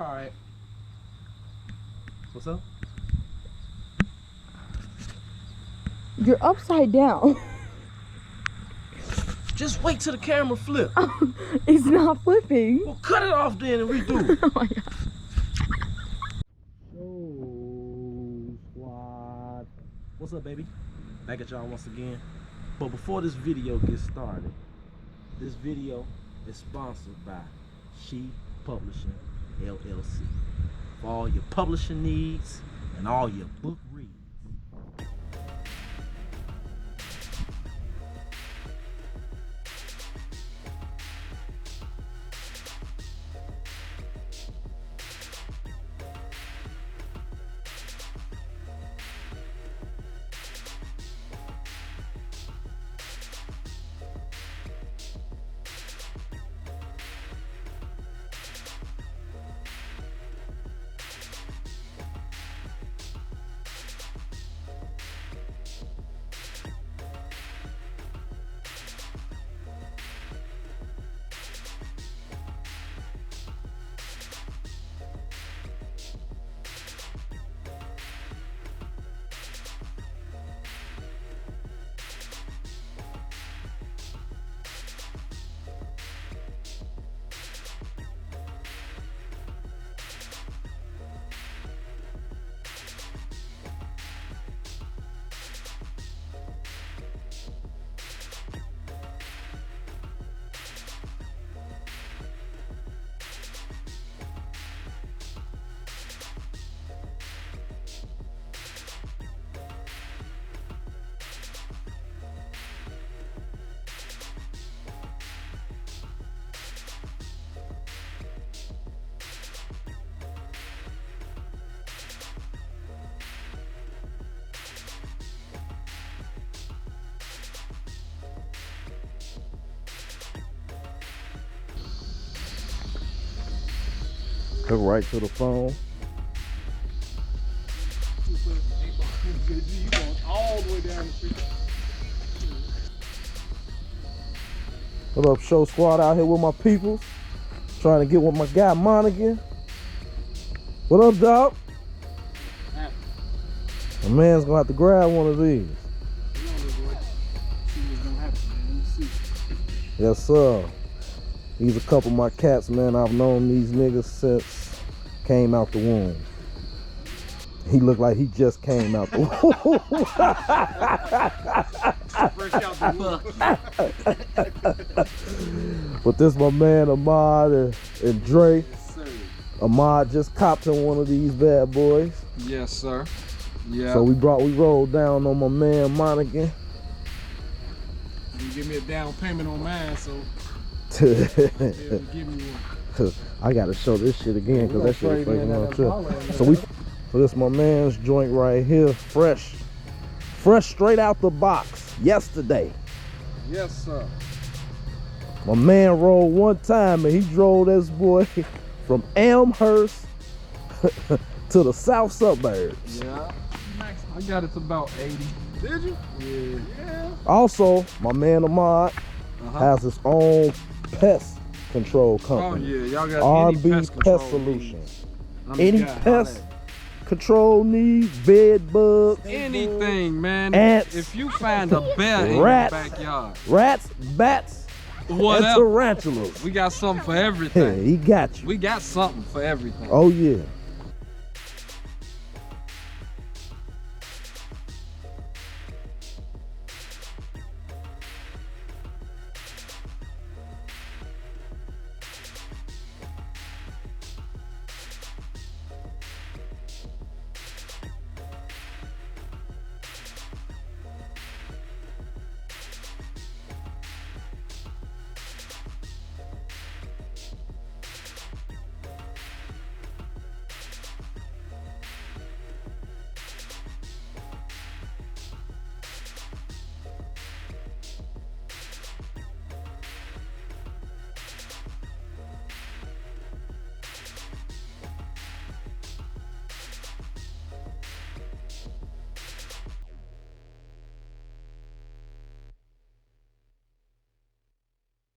Alright. What's up? You're upside down. Just wait till the camera flip. It's not flipping. Well, cut it off then and redo it. Oh my god. Show squad. What's up, baby? Back at y'all once again. But before this video gets started, this video is sponsored by She Publishing LLC. For all your publishing needs and all your book reads. Hook right to the phone. What up, Show Squad? Out here with my peoples, trying to get with my guy Monaghan. What up, dog? My man's gonna have to grab one of these. Yes, sir. These a couple of my cats, man. I've known these niggas since came out the womb. He looked like he just came out the womb. But this my man Ahmand and Dre. Yes, sir. Ahmand just copped him one of these bad boys. Yes, sir. Yeah. So we rolled down on my man Monaghan. You give me a down payment on mine, so give me one. I gotta show this shit again because that shit is fucking on trip. So this my man's joint right here, fresh straight out the box yesterday. Yes, sir. My man rolled one time and he drove this boy from Elmhurst to the south suburbs. Yeah. I got it to about 80. Did you? Yeah. Also, my man Ahmand has his own pest control company. Oh yeah, y'all got RB any Pest Solutions. Any pest control needs, bed bugs, anything, man. Ants, if you find a bear in your rats, backyard, rats, bats, whatever, and tarantulas. we got something for everything. He got you. We got something for everything. Oh yeah.